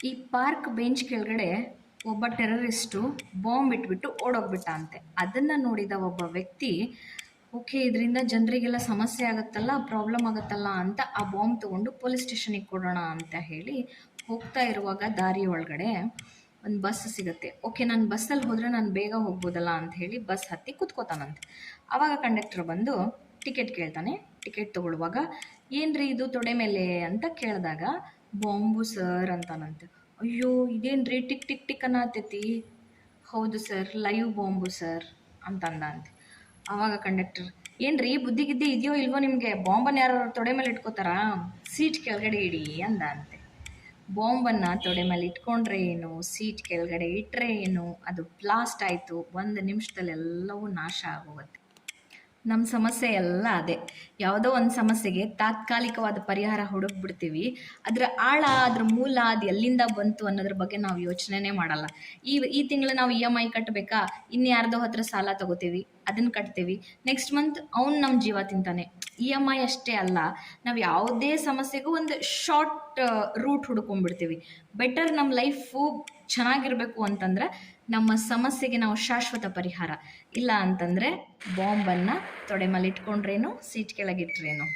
ಈ park bench ಕೆಳಗಡೆ ಒಬ್ಬ ಟೆರರಿಸ್ಟು ಬಾಂಬ್ ಇಟ್ಬಿಟ್ಟು ಓಡೋಗ್ಬಿಟ್ಟ ಅಂತೆ. ಅದನ್ನು ನೋಡಿದ ಒಬ್ಬ ವ್ಯಕ್ತಿ, ಓಕೆ ಇದರಿಂದ ಜನರಿಗೆಲ್ಲ ಸಮಸ್ಯೆ ಆಗುತ್ತಲ್ಲ, ಪ್ರಾಬ್ಲಮ್ ಆಗುತ್ತಲ್ಲ ಅಂತ ಆ ಬಾಂಬ್ ತೊಗೊಂಡು ಪೊಲೀಸ್ ಸ್ಟೇಷನಿಗೆ ಕೊಡೋಣ ಅಂತ ಹೇಳಿ ಹೋಗ್ತಾ ಇರುವಾಗ ದಾರಿ ಒಳಗಡೆ ಒಂದು ಬಸ್ ಸಿಗುತ್ತೆ. ಓಕೆ ನಾನು ಬಸ್ಸಲ್ಲಿ ಹೋದರೆ ನಾನು ಬೇಗ ಹೋಗ್ಬೋದಲ್ಲ ಅಂತ ಹೇಳಿ ಬಸ್ ಹತ್ತಿ ಕೂತ್ಕೋತಾನಂತೆ. ಆವಾಗ ಕಂಡಕ್ಟರ್ ಬಂದು ಟಿಕೆಟ್ ಕೇಳ್ತಾನೆ. ಟಿಕೆಟ್ ತೊಗೊಳ್ಳುವಾಗ ಏನ್ರಿ ಇದು ತೊಡೆ ಮೇಲೆ ಅಂತ ಕೇಳಿದಾಗ ಬಾಂಬು ಸರ್ ಅಂತಾನಂತೆ. ಅಯ್ಯೋ ಇದೇನ್ರಿ ಟಿಕ್ ಟಿಕ್ ಟಿಕ್ ಅನ್ನತೈತಿ. ಹೌದು ಸರ್, ಲೈವ್ ಬಾಂಬು ಸರ್ ಅಂತಂದ ಅಂತೆ. ಆವಾಗ ಕಂಡಕ್ಟರ್, ಏನ್ರಿ ಬುದ್ಧಿ ಗಿದ್ದಿ ಇದೆಯೋ ಇಲ್ವೋ ನಿಮಗೆ, ಬಾಂಬನ್ನು ಯಾರು ತೊಡೆ ಮೇಲೆ ಇಟ್ಕೋತಾರಾ, ಸೀಟ್ ಕೆಳಗಡೆ ಇಡಿ ಅಂದ ಅಂತೆ. ಬಾಂಬನ್ನು ತೊಡೆ ಮೇಲೆ ಇಟ್ಕೊಂಡ್ರೆ ಏನು, ಸೀಟ್ ಕೆಳಗಡೆ ಇಟ್ಟರೆ ಏನು, ಅದು ಬ್ಲಾಸ್ಟ್ ಆಯಿತು, 1 ನಿಮಿಷದಲ್ಲಿ ಎಲ್ಲವೂ ನಾಶ ಆಗೋಗುತ್ತೆ. ನಮ್ಮ ಸಮಸ್ಯೆ ಎಲ್ಲ ಅದೇ. ಯಾವುದೋ ಒಂದು ಸಮಸ್ಯೆಗೆ ತಾತ್ಕಾಲಿಕವಾದ ಪರಿಹಾರ ಹುಡುಕ್ಬಿಡ್ತೀವಿ. ಅದರ ಆಳ, ಅದ್ರ ಮೂಲ, ಅದು ಎಲ್ಲಿಂದ ಬಂತು ಅನ್ನೋದ್ರ ಬಗ್ಗೆ ನಾವು ಯೋಚನೆನೇ ಮಾಡಲ್ಲ. ಈ ತಿಂಗಳು ನಾವು EMI ಕಟ್ಟಬೇಕಾ, ಇನ್ಯಾರ್ದೋ ಹತ್ರ ಸಾಲ ತಗೋತೀವಿ, ಅದನ್ನು ಕಟ್ತೀವಿ. ನೆಕ್ಸ್ಟ್ ಮಂತ್ ಅವ್ನು ನಮ್ಮ ಜೀವ ತಿಂತಾನೆ. EMI ಅಷ್ಟೇ ಅಲ್ಲ, ನಾವು ಯಾವುದೇ ಸಮಸ್ಯೆಗೂ ಒಂದು ಶಾರ್ಟ್ ರೂಟ್ ಹುಡ್ಕೊಂಡ್ಬಿಡ್ತೀವಿ. ಬೆಟರ್ ನಮ್ಮ ಲೈಫು ಚೆನ್ನಾಗಿರಬೇಕು ಅಂತಂದರೆ ನಮ್ಮ ಸಮಸ್ಯೆಗೆ ನಾವು ಶಾಶ್ವತ ಪರಿಹಾರ, ಇಲ್ಲ ಅಂತಂದರೆ ಬಾಂಬನ್ನು ತೊಡೆ ಮೇಲೆ ಇಟ್ಕೊಂಡ್ರೇನು, ಸೀಟ್ ಕೆಳಗಿಟ್ರೇನು.